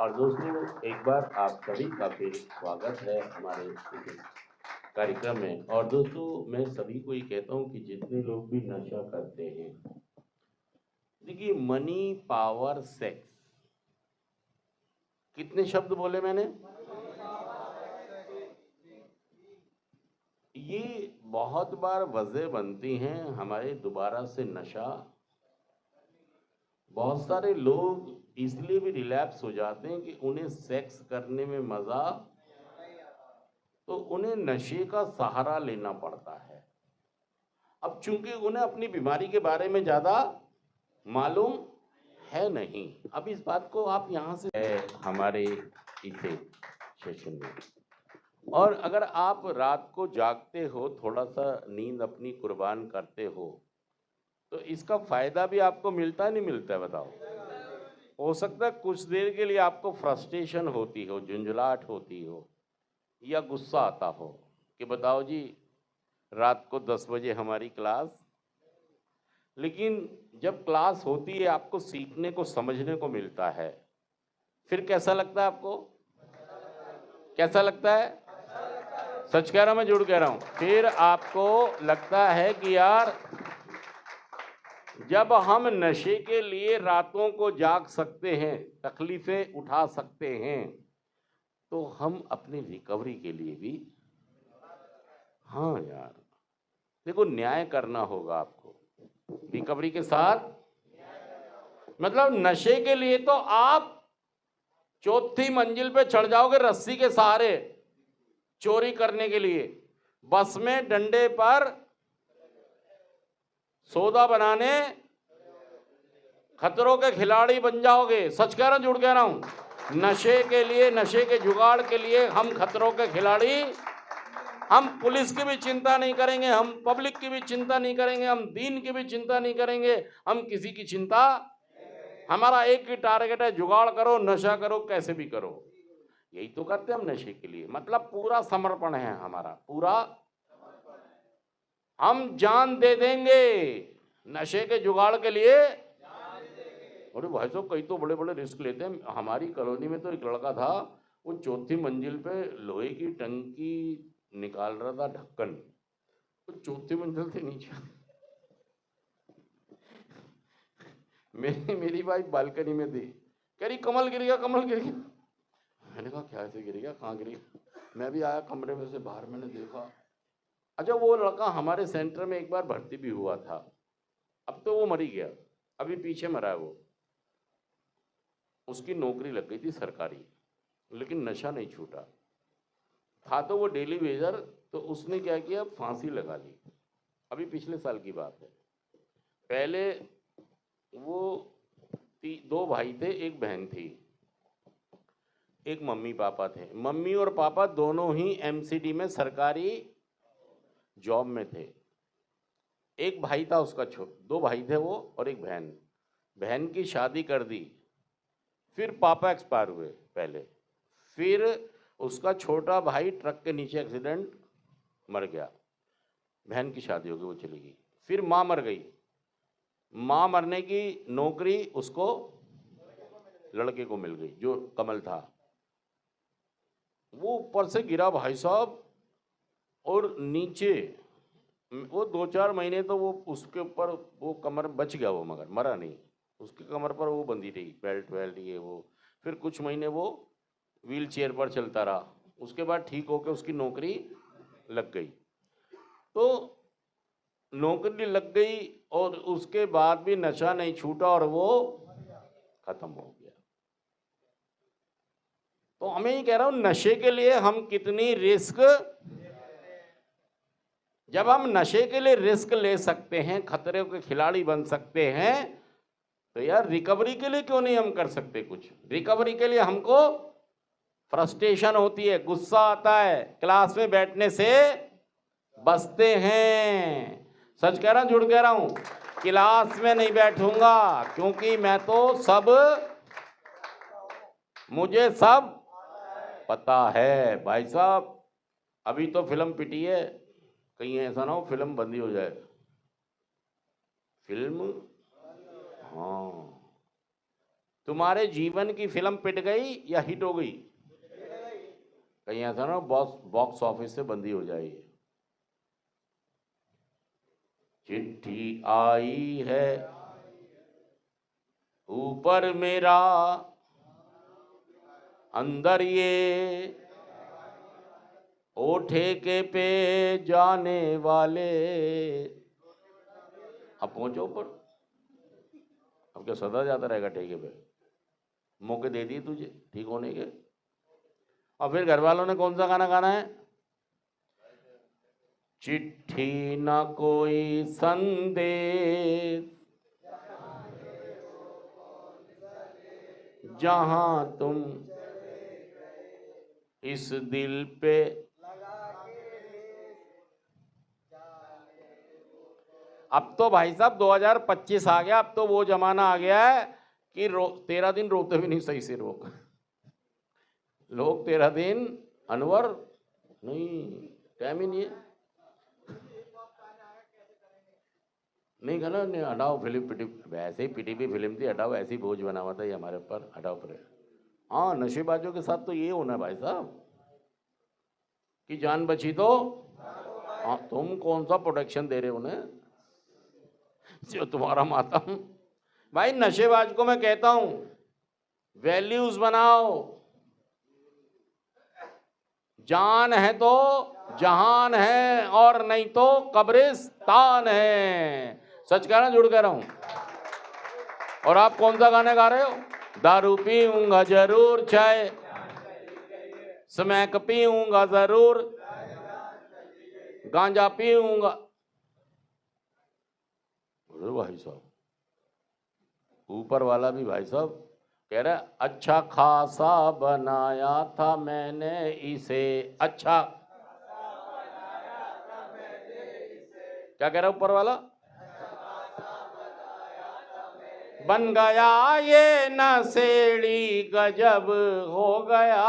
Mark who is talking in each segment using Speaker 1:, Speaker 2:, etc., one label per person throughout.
Speaker 1: और दोस्तों, एक बार आप सभी का फिर स्वागत है हमारे इस कार्यक्रम में। और दोस्तों, मैं सभी को ये कहता हूँ कि जितने लोग भी नशा करते हैं, देखिए, मनी, पावर, सेक्स, कितने शब्द बोले मैंने? ये बहुत बार वजह बनती हैं हमारे दोबारा से नशा। बहुत सारे लोग इसलिए भी रिलैप्स हो जाते हैं कि उन्हें सेक्स करने में मजा, तो उन्हें नशे का सहारा लेना पड़ता है। अब चूंकि उन्हें अपनी बीमारी के बारे में ज्यादा मालूम है नहीं। अब इस बात को आप यहाँ से है हमारे इसे सेशन में। और अगर आप रात को जागते हो, थोड़ा सा नींद अपनी कुर्बान करते हो, तो इसका फायदा भी आपको मिलता है, नहीं मिलता है? बताओ। हो सकता है कुछ देर के लिए आपको फ्रस्ट्रेशन होती हो, झुंझलाहट होती हो, या गुस्सा आता हो कि बताओ जी, रात को 10 बजे हमारी क्लास। लेकिन जब क्लास होती है, आपको सीखने को, समझने को मिलता है, फिर कैसा लगता है आपको? कैसा लगता है? सच कह रहा हूं, मैं झूठ कह रहा हूं? फिर आपको लगता है कि यार, जब हम नशे के लिए रातों को जाग सकते हैं, तकलीफें उठा सकते हैं, तो हम अपनी रिकवरी के लिए भी, हाँ यार, देखो, न्याय करना होगा आपको रिकवरी के साथ। मतलब नशे के लिए तो आप चौथी मंजिल पे चढ़ जाओगे रस्सी के सहारे, चोरी करने के लिए, बस में डंडे पर सौदा बनाने खतरों के खिलाड़ी बन जाओगे। सच कह रहा हूं, झूठ कह रहा हूं? नशे के लिए, नशे के जुगाड़ के लिए हम खतरों के खिलाड़ी। हम पुलिस की भी चिंता नहीं करेंगे, हम पब्लिक की भी चिंता नहीं करेंगे, हम दीन की भी चिंता नहीं करेंगे, हम किसी की चिंता। हमारा एक ही टारगेट है, जुगाड़ करो, नशा करो, कैसे भी करो। यही तो करते हम नशे के लिए। मतलब पूरा समर्पण है हमारा, पूरा। हम जान दे देंगे नशे के जुगाड़ के लिए। अरे भाई साहब, कई तो बड़े बड़े रिस्क लेते हैं। हमारी कॉलोनी में तो एक लड़का था, वो चौथी मंजिल पे लोहे की टंकी निकाल रहा था, ढक्कन। वो चौथी मंजिल से नीचे मेरी वाइफ बालकनी में थी, कह रही कमल गिर गया, कमल गिर गया। मैंने कहा क्या ऐसे गिर गया, कहाँ गिर गया? मैं भी आया कमरे में से बाहर, मैंने देखा। अच्छा, वो लड़का हमारे सेंटर में एक बार भर्ती भी हुआ था। अब तो वो मर ही गया, अभी पीछे मरा है वो। उसकी नौकरी लग गई थी सरकारी, लेकिन नशा नहीं छूटा था। तो वो डेली वेजर, तो उसने क्या किया, फांसी लगा ली। अभी पिछले साल की बात है। पहले वो दो भाई थे, एक बहन थी, एक मम्मी पापा थे। मम्मी और पापा दोनों ही एमसीडी में सरकारी जॉब में थे। एक भाई था उसका, दो भाई थे वो, और एक बहन। बहन की शादी कर दी, फिर पापा एक्सपायर हुए पहले। फिर उसका छोटा भाई ट्रक के नीचे एक्सीडेंट मर गया। बहन की शादी हो गई, वो चली गई। फिर माँ मर गई। माँ मरने की नौकरी उसको, लड़के को मिल गई, जो कमल था। वो ऊपर से गिरा भाई साहब, और नीचे वो 2-4 महीने तो वो उसके ऊपर, वो कमर बच गया वो, मगर मरा नहीं। उसकी कमर पर वो बंधी रही, बेल्ट वेल्ट ये वो। फिर कुछ महीने वो व्हील चेयर पर चलता रहा। उसके बाद ठीक होकर उसकी नौकरी लग गई। तो नौकरी लग गई, और उसके बाद भी नशा नहीं छूटा, और वो खत्म हो गया। तो हमें ये कह रहा हूं, नशे के लिए हम कितनी रिस्क, जब हम नशे के लिए रिस्क ले सकते हैं, खतरे के खिलाड़ी बन सकते हैं, तो यार रिकवरी के लिए क्यों नहीं हम कर सकते कुछ? रिकवरी के लिए हमको फ्रस्ट्रेशन होती है, गुस्सा आता है, क्लास में बैठने से बचते हैं। सच कह रहा हूं, झूठ कह रहा हूं? क्लास में नहीं बैठूंगा, क्योंकि मैं तो सब, मुझे सब पता है भाई साहब। अभी तो फिल्म पिटी है, कहीं ऐसा ना हो फिल्म बंदी हो जाए। फिल्म, हाँ, तुम्हारे जीवन की फिल्म पिट गई या हिट हो गई? कहीं ऐसा ना बॉक्स ऑफिस से बंदी हो जाएगी। चिट्ठी आई है ऊपर मेरा, अंदर ये ओ ठेके पे जाने वाले। अब पहुंचो ऊपर, अब क्या सदा जाता रहेगा ठेके पे? मौके दे दिए तुझे ठीक होने के। और फिर घर वालों ने कौन सा गाना गाना है? चिट्ठी ना कोई संदेश, जहां तुम इस दिल पे। अब तो भाई साहब 2025 आ गया, अब तो वो जमाना आ गया है कि 13 दिन रोते भी नहीं सही से रोक लोग। 13 दिन अनवर नहीं, टाइम ही नहीं है। नहीं कहना नहीं, हटाओ फिल्म पिटी, वैसे ही पीटीपी फिल्म थी, हटाओ, ऐसी बोझ बना हुआ था ये हमारे ऊपर, हटाओ पर। हाँ, नशेबाजों के साथ तो ये होना है भाई साहब कि जान बची तो। हाँ, तुम कौन सा प्रोटेक्शन दे रहे हो उन्हें जो तुम्हारा मातम। भाई नशेबाज को मैं कहता हूं वैल्यूज बनाओ, जान है तो जहान है और नहीं तो कब्रिस्तान है। सच कह रहा हूं, झूठ कह रहा हूं? और आप कौन सा गाना गा रहे हो? दारू पीऊंगा जरूर, चाय स्मैक पीऊंगा जरूर, गांजा पीऊंगा। अरे भाई साहब, ऊपर वाला भी भाई साहब कह रहा है अच्छा खासा बनाया था मैंने इसे। अच्छा क्या कह रहा है ऊपर वाला? बन गया ये नशेड़ी गजब हो गया।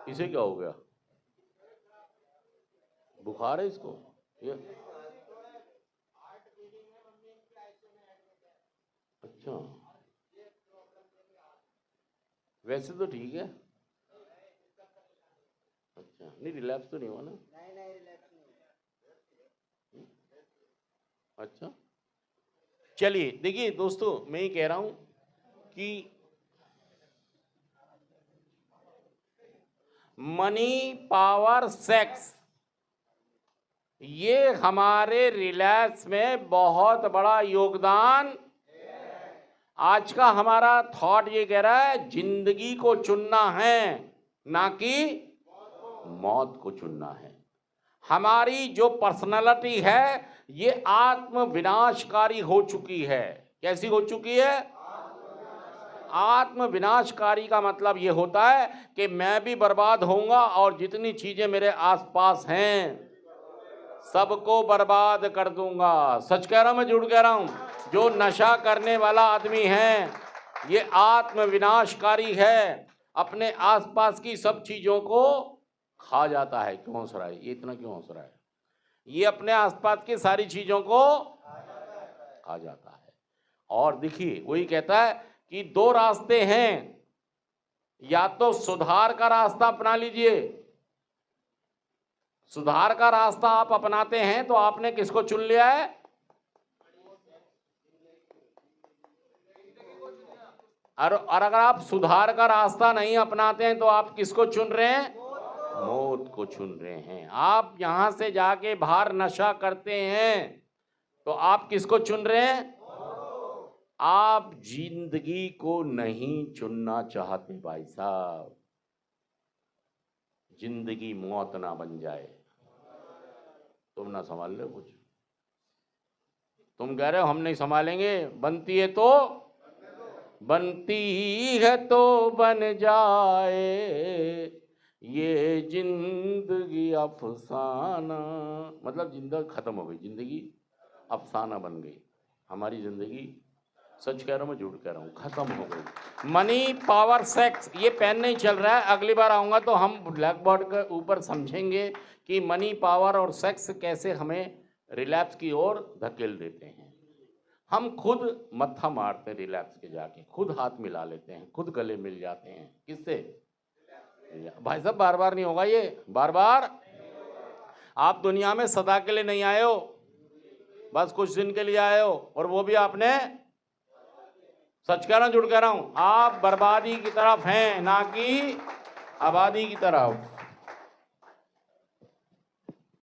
Speaker 1: इसे क्या हो गया? बुखार है इसको ये? अच्छा, वैसे तो ठीक है। अच्छा, नहीं रिलैप्स तो नहीं हुआ ना? नहीं रिलैप्स नहीं। अच्छा, चलिए देखिए दोस्तों, मैं ये कह रहा हूं कि मनी पावर सेक्स ये हमारे रिलैक्स में बहुत बड़ा योगदान। आज का हमारा थॉट ये कह रहा है जिंदगी को चुनना है, ना कि मौत को चुनना है। हमारी जो पर्सनालिटी है ये आत्म विनाशकारी हो चुकी है। कैसी हो चुकी है? आत्म विनाशकारी का मतलब ये होता है कि मैं भी बर्बाद होऊंगा और जितनी चीजें मेरे आसपास हैं सबको बर्बाद कर दूंगा। सच कह रहा हूं मैं, झूठ कह रहा हूं? जो नशा करने वाला आदमी है ये आत्म विनाशकारी है, अपने आसपास की सब चीजों को खा जाता है। क्यों हंस रहा है ये? इतना क्यों हंस रहा है? ये अपने आसपास की सारी चीजों को खा जाता है। और देखिए वही कहता है कि दो रास्ते हैं, या तो सुधार का रास्ता अपना लीजिए। सुधार का रास्ता आप अपनाते हैं तो आपने किसको चुन लिया है? और अगर आप सुधार का रास्ता नहीं अपनाते हैं तो आप किसको चुन रहे हैं? मौत को चुन रहे हैं। आप यहां से जाके बाहर नशा करते हैं तो आप किसको चुन रहे हैं? आप जिंदगी को नहीं चुनना चाहते भाई साहब। जिंदगी मौत ना बन जाए। तुम ना संभाल लो कुछ, तुम कह रहे हो हम नहीं संभालेंगे, बनती है तो बनती है तो बन जाए, ये जिंदगी अफसाना। मतलब जिंदगी खत्म हो गई, जिंदगी अफसाना बन गई हमारी जिंदगी। सच कह रहा हूं मैं, झूठ कह रहा हूं? खत्म हो गई। मनी पावर सेक्स ये पेन नहीं चल रहा है, अगली बार आऊंगा तो हम ब्लैक बोर्ड के ऊपर समझेंगे कि मनी पावर और सेक्स कैसे हमें रिलैप्स की ओर धकेल देते हैं। हम खुद मत्था मारते हैं रिलैप्स के जाके, खुद हाथ मिला लेते हैं, खुद गले मिल जाते हैं। किससे? भाई साहब बार बार नहीं होगा ये, बार बार। आप दुनिया में सदा के लिए नहीं आए हो, बस कुछ दिन के लिए आए हो, और वो भी आपने, सच कह रहा हूं झूठ कह रहा हूं, आप बर्बादी की तरफ हैं ना कि आबादी की तरफ।